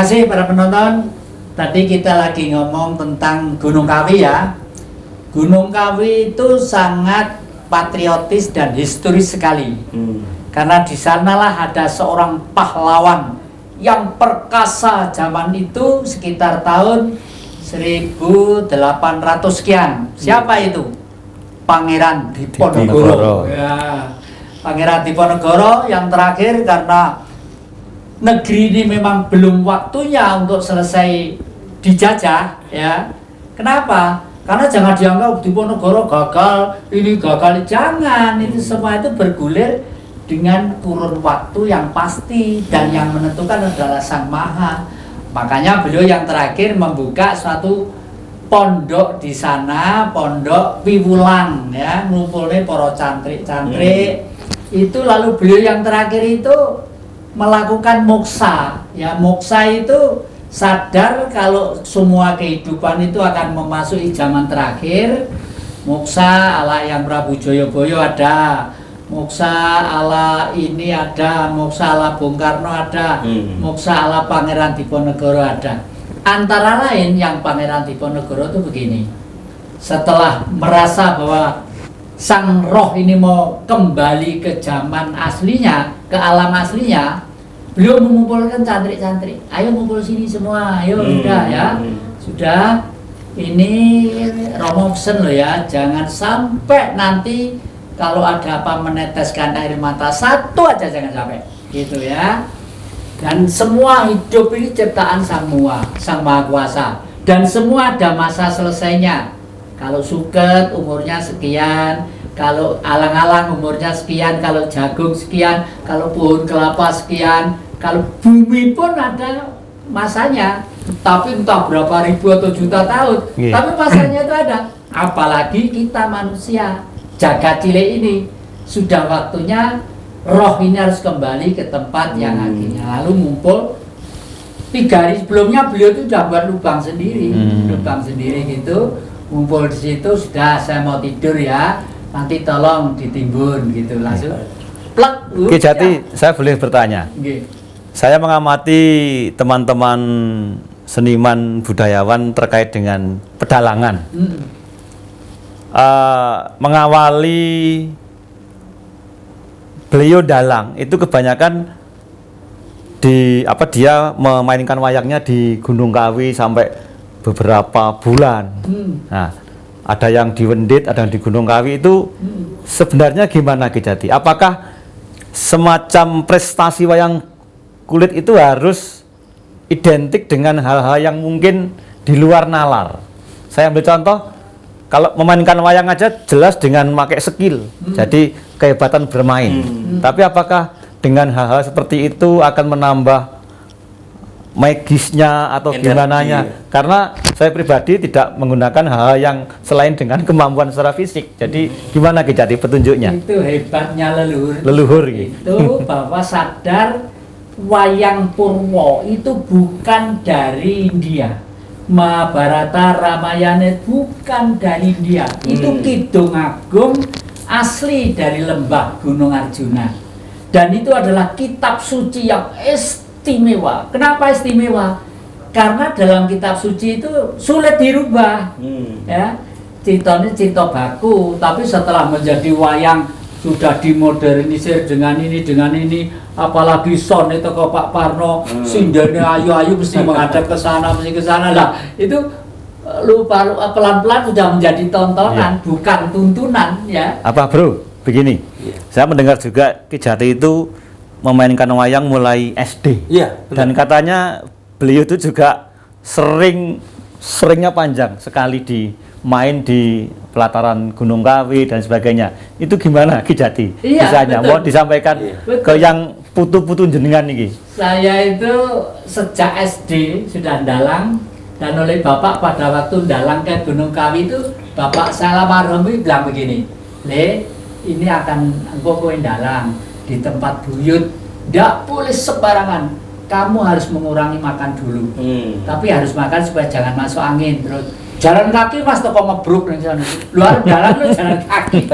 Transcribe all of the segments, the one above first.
kasih para penonton. Tadi kita lagi ngomong tentang Gunung Kawi ya. Gunung Kawi itu sangat patriotis dan historis sekali. Karena di sanalah ada seorang pahlawan yang perkasa zaman itu sekitar tahun 1800 sekian. Siapa itu? Pangeran Diponegoro. Ya, Pangeran Diponegoro yang terakhir karena negeri ini memang belum waktunya untuk selesai dijajah ya. Kenapa? Karena jangan dianggap Diponegoro gagal, ini gagal, jangan. Itu semua itu bergulir dengan kurun waktu yang pasti dan yang menentukan adalah Sang Maha. Makanya beliau yang terakhir membuka suatu pondok di sana, pondok Piwulang ya, ngumpulnya para cantrik-cantrik. Itu lalu beliau yang terakhir itu melakukan moksa ya. Moksa itu sadar kalau semua kehidupan itu akan memasuki zaman terakhir. Moksa ala yang Prabu Joyoboyo ada, moksa ala ini ada, moksa ala Bung Karno ada, moksa ala Pangeran Diponegoro ada. Antara lain yang Pangeran Diponegoro itu begini, setelah merasa bahwa sang roh ini mau kembali ke zaman aslinya, ke alam aslinya, beliau mengumpulkan cantrik-cantrik. Ayo ngumpul sini semua, ayo sudah ya, sudah. Ini Romo pesen loh ya, jangan sampai nanti kalau ada apa meneteskan air mata satu aja jangan sampai, gitu ya. Dan semua hidup ini ciptaan Sang Maha Kuasa, dan semua ada masa selesainya. Kalau suket umurnya sekian, kalau alang-alang umurnya sekian, kalau jagung sekian, kalau pohon kelapa sekian, kalau bumi pun ada masanya, tapi entah berapa ribu atau juta tahun, tapi masanya itu ada. Apalagi kita manusia, jagat cilik ini, sudah waktunya roh ini harus kembali ke tempat yang hakikatnya. Lalu ngumpul 3 hari sebelumnya beliau itu sudah buat lubang sendiri, gitu. Ngumpul di situ, sudah saya mau tidur ya, nanti tolong ditimbun gitu, langsung plek. Ki Jati, saya boleh bertanya? Saya mengamati teman-teman seniman budayawan terkait dengan pedalangan, mengawali beliau dalang itu kebanyakan dia memainkan wayangnya di Gunung Kawi sampai beberapa bulan. Nah, ada yang di Wendit, ada yang di Gunung Kawi. Itu sebenarnya gimana Ki Jati? Apakah semacam prestasi wayang kulit itu harus identik dengan hal-hal yang mungkin di luar nalar? Saya ambil contoh, kalau memainkan wayang aja jelas dengan pakai skill, jadi kehebatan bermain. Tapi apakah dengan hal-hal seperti itu akan menambah magisnya atau gimananya? Karena saya pribadi tidak menggunakan hal-hal yang selain dengan kemampuan secara fisik. Jadi gimana Ki Jati petunjuknya? Itu hebatnya leluhur itu bahwa sadar wayang Purwo itu bukan dari India. Mahabharata Ramayana bukan dari India. Itu Kidung Agung asli dari lembah Gunung Arjuna. Dan itu adalah kitab suci yang istimewa. Kenapa istimewa? Karena dalam kitab suci itu sulit dirubah. Ya, ceritanya cerita baku, tapi setelah menjadi wayang sudah dimodernisir dengan ini, apalagi son itu ke Pak Parno, sindane ayu-ayu mesti menghadap ke sana, mesti ke sana lah. Itu lupa pelan-pelan sudah menjadi tontonan, bukan tuntunan ya. Apa bro? Begini, saya mendengar juga Ki Jati itu memainkan wayang mulai SD. Dan katanya beliau itu juga seringnya panjang sekali main di pelataran Gunung Kawi dan sebagainya. Itu gimana Ki Jati? Misalnya mau disampaikan ke yang putu-putu jenengan ini. Saya itu sejak SD sudah dalang, dan oleh Bapak pada waktu dalang ke Gunung Kawi itu Bapak saya almarhum bilang begini, Le, ini akan engkau dalang di tempat buyut, tidak boleh sembarangan, kamu harus mengurangi makan dulu, tapi harus makan supaya jangan masuk angin. Terus jalan kaki mas toko ngebruk nih sana, luar jalan lu jalan kaki.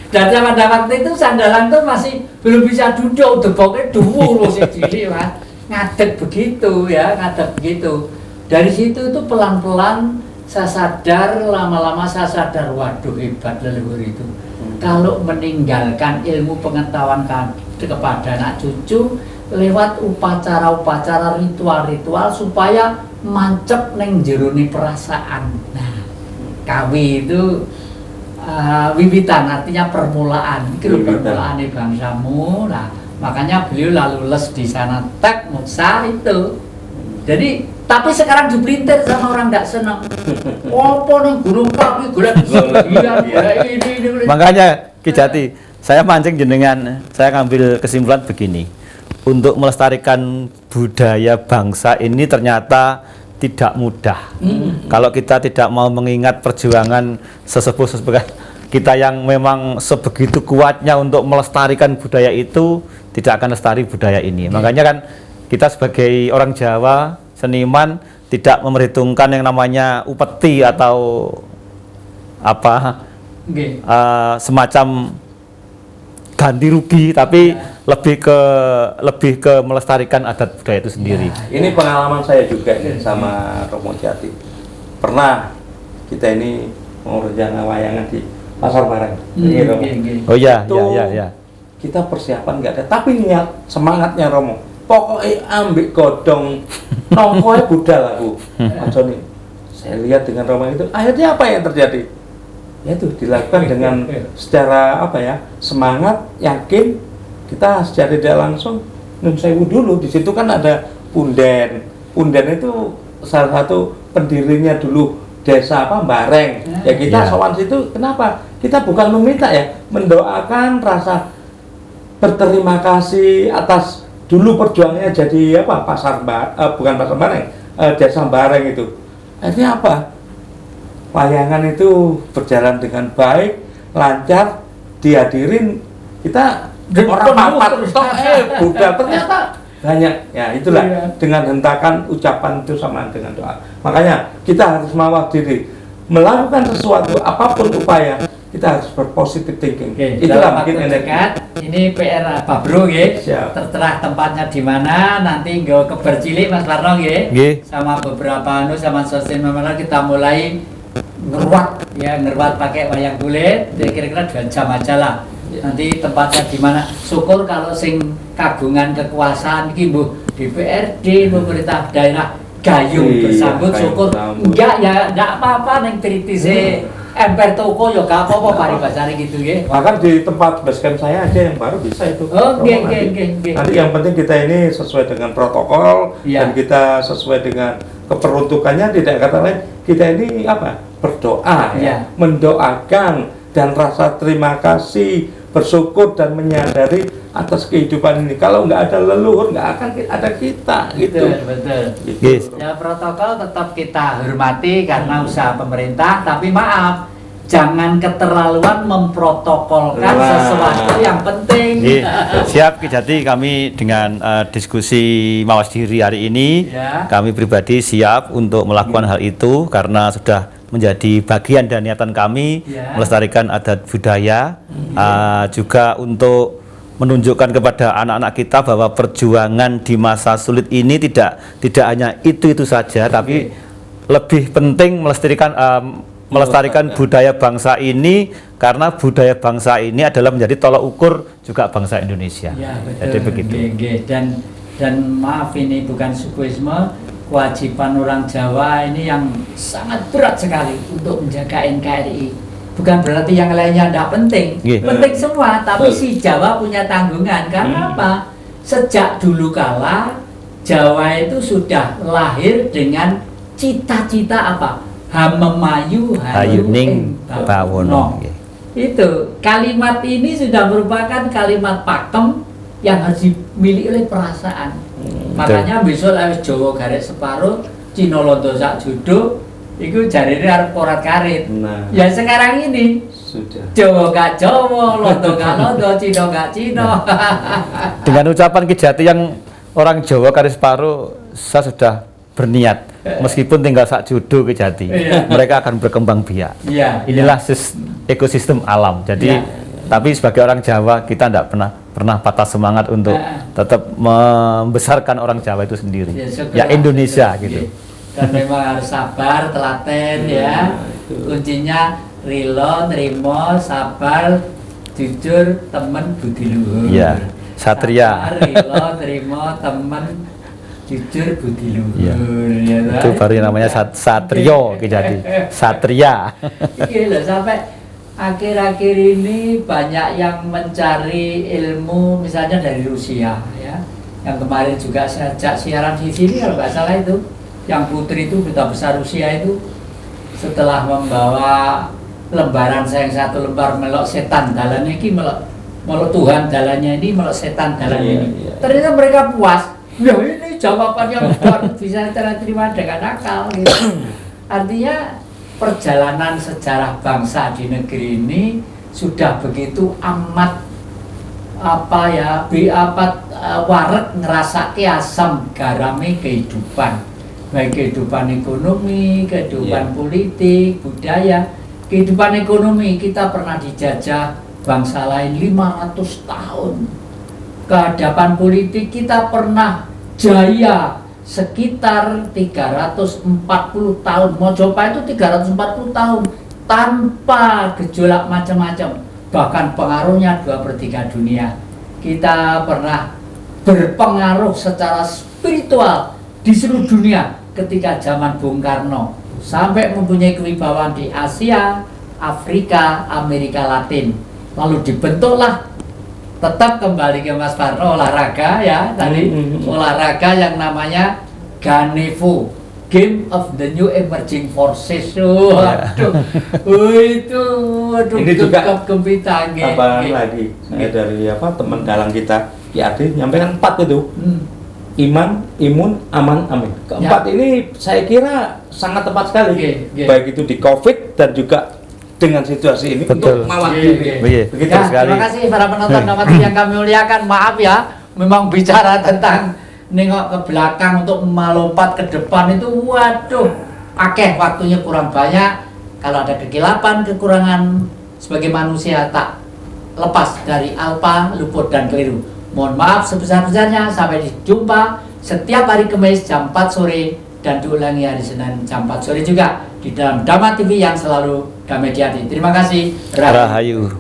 Dan pada waktu itu sandalan tuh masih belum bisa duduk, deboknya dhuwur loh cilik mas. ngadeg begitu ya, ngadeg begitu. Dari situ itu pelan-pelan saya sadar, lama-lama saya sadar, waduh hebat leluhur itu. Kalau meninggalkan ilmu pengetahuan kepada anak cucu lewat upacara-upacara, ritual-ritual supaya mancep neng jerone perasaan. Nah, kawi itu wiwitan, artinya permulaan. Itu permulaan bangsamu. Nah, makanya beliau lalu les di sana tek Musa itu. Jadi, tapi sekarang dipelintir sama orang tidak senang. Apa nih Gunung Kawi golek ini. Makanya Ki Jati, saya mancing jenengan, saya ngambil kesimpulan begini. Untuk melestarikan budaya bangsa ini ternyata tidak mudah. Kalau kita tidak mau mengingat perjuangan sesepuh-sesepuh kita yang memang sebegitu kuatnya untuk melestarikan budaya itu, tidak akan lestari budaya ini. Makanya kan kita sebagai orang Jawa, seniman, tidak memperhitungkan yang namanya upeti atau apa semacam ganti rugi, tapi lebih ke melestarikan adat budaya itu sendiri. Ini pengalaman saya juga nih sama Romo Jati. Pernah kita ini mau rencana wayangan di Pasar Bareng. Oh iya, itu iya. Kita persiapan nggak ada, tapi niat semangatnya Romo. Pokoknya ambil godong nongkoy budal aku. Mas Joni, saya lihat dengan Romo itu, akhirnya apa yang terjadi? Ya itu dilakukan dengan secara semangat, yakin. Kita secara tidak langsung Nun Sewu dulu. Di situ kan ada punden. Punden itu salah satu pendirinya dulu desa Bareng. Ya kita sowan situ. Kenapa? Kita bukan meminta ya, mendoakan rasa berterima kasih atas dulu perjuangannya jadi bukan Pasar Bareng, desa Bareng itu. Akhirnya apa? Wayangan itu berjalan dengan baik, lancar, dihadirin kita orang papat budal ternyata banyak. Ya itulah dengan hentakan ucapan itu sama dengan doa. Makanya kita harus mawas diri, melakukan sesuatu apapun upaya kita harus berpositif thinking. Itulah mungkin dekat. Ini PR Pak Bro terserah tempatnya di mana, nanti gue kebercilik Mas Warno sama beberapa sama sosial media kita mulai ngeruat pakai wayang kulit, kira-kira 2 jam aja lah. Nanti tempatnya di mana? Syukur kalau sing kagungan kekuasaan iki DPRD, pemerintah daerah gayung bersambut, syukur. Enggak apa-apa neng tritise emper toko ya gak apa-apa paribasane gitu ya. Bahkan di tempat basecamp saya aja yang baru bisa itu. Nanti yang penting kita ini sesuai dengan protokol dan kita sesuai dengan keperuntukannya, tidak kata lain kita ini berdoa mendoakan dan rasa terima kasih, bersyukur dan menyadari atas kehidupan ini. Kalau nggak ada leluhur, nggak akan ada kita, gitu. Betul. Gitu. Ya protokol tetap kita hormati karena usaha pemerintah, tapi maaf, jangan keterlaluan memprotokolkan sesuatu yang penting. Siap Ki Jati, kami dengan diskusi mawas diri hari ini, kami pribadi siap untuk melakukan hal itu karena sudah menjadi bagian dan niatan kami melestarikan adat budaya, juga untuk menunjukkan kepada anak-anak kita bahwa perjuangan di masa sulit ini tidak hanya itu saja, tapi lebih penting melestarikan budaya bangsa ini, karena budaya bangsa ini adalah menjadi tolak ukur juga bangsa Indonesia. Jadi begitu. Dan maaf, ini bukan sukuisme. Kewajiban orang Jawa ini yang sangat berat sekali untuk menjaga NKRI. Bukan berarti yang lainnya tidak penting, penting semua, tapi si Jawa punya tanggungan. Karena apa? Sejak dulu kala Jawa itu sudah lahir dengan cita-cita Hamemayu Hayuning Bawono. Itu kalimat ini sudah merupakan kalimat pakem yang harus dimiliki oleh perasaan. Makanya besok lewat Jawa garis separuh, Cina londo sak judo, itu jarine arep korat karit. Ya sekarang ini sudah Jawa gak Jawa, londo gak londo, Cina gak Cina. Dengan ucapan Ki Jati yang orang Jawa garis separuh, saya sudah berniat meskipun tinggal sak judo Ki Jati, mereka akan berkembang biak. Inilah ekosistem alam. Jadi tapi sebagai orang Jawa kita tidak pernah pernah patah semangat untuk tetap membesarkan orang Jawa itu sendiri. Ya Indonesia gitu. Dan memang harus sabar, telaten ya. Kuncinya rilo, nerimo, sabar, jujur, temen, budi luhur. Iya. Satria. Sabar, rilo, nerimo, temen, jujur, budi luhur. Iya. Ya, Itu baru yang namanya satrio jadi. Satria. Iya loh, sampai akhir-akhir ini banyak yang mencari ilmu misalnya dari Rusia ya. Yang kemarin juga sejak siaran di sini kalau nggak salah itu, yang putri itu duta besar Rusia itu setelah membawa lembaran sayang satu lembar melok setan dalannya ini melok Tuhan dalannya ini melok setan dalannya ini. Ternyata mereka puas. Ya ini jawaban yang baru bisa terima dengan akal gitu. Artinya perjalanan sejarah bangsa di negeri ini sudah begitu amat warak ngerasake asam garame kehidupan, baik kehidupan ekonomi, kehidupan politik, budaya. Kehidupan ekonomi kita pernah dijajah bangsa lain 500 tahun. Kehadapan politik kita pernah jaya sekitar 340 tahun. Mojopahit itu 340 tahun tanpa gejolak macam-macam. Bahkan pengaruhnya 2/3 dunia. Kita pernah berpengaruh secara spiritual di seluruh dunia ketika zaman Bung Karno. Sampai mempunyai kewibawaan di Asia, Afrika, Amerika Latin. Lalu dibentuklah, tetap kembali ke Mas Parno, olahraga ya tadi, olahraga yang namanya Ganevo, Game of the New Emerging Forces. Waduh, ini juga gempita lagi saya dari teman dalang kita PAD nyampaikan 4 itu. Iman, imun, aman, amin. Keempat ini saya kira sangat tepat sekali, baik itu di COVID dan juga dengan situasi ini. Betul. Untuk mewakili. Begitu sekali. Terima kasih para penonton yang kami muliakan. Maaf ya, memang bicara tentang nengok ke belakang untuk melompat ke depan itu, waduh, akeh waktunya kurang banyak. Kalau ada kekilapan, kekurangan sebagai manusia tak lepas dari alpa, luput dan keliru. Mohon maaf sebesar-besarnya. Sampai jumpa setiap hari Kamis jam 4 sore dan diulangi hari Senin jam 4 sore juga di dalam Dhamma TV yang selalu kami hati. Terima kasih. Rahayu.